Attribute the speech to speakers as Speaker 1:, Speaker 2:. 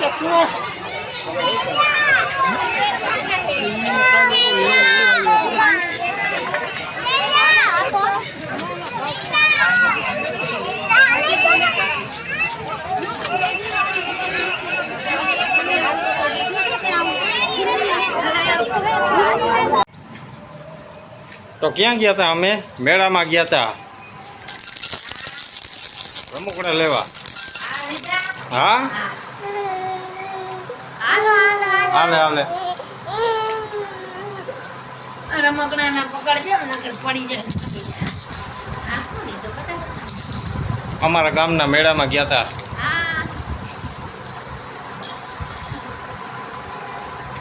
Speaker 1: ચશ્મો
Speaker 2: તો ક્યાં ગયા હતા અમે? મેળામાં ગયા હતા રમકડા લેવા. હા હાલે હાલે
Speaker 3: રમકડા ના પકડજો નકર પડી જાય.
Speaker 2: અમારા ગામના મેળામાં ગયા હતા.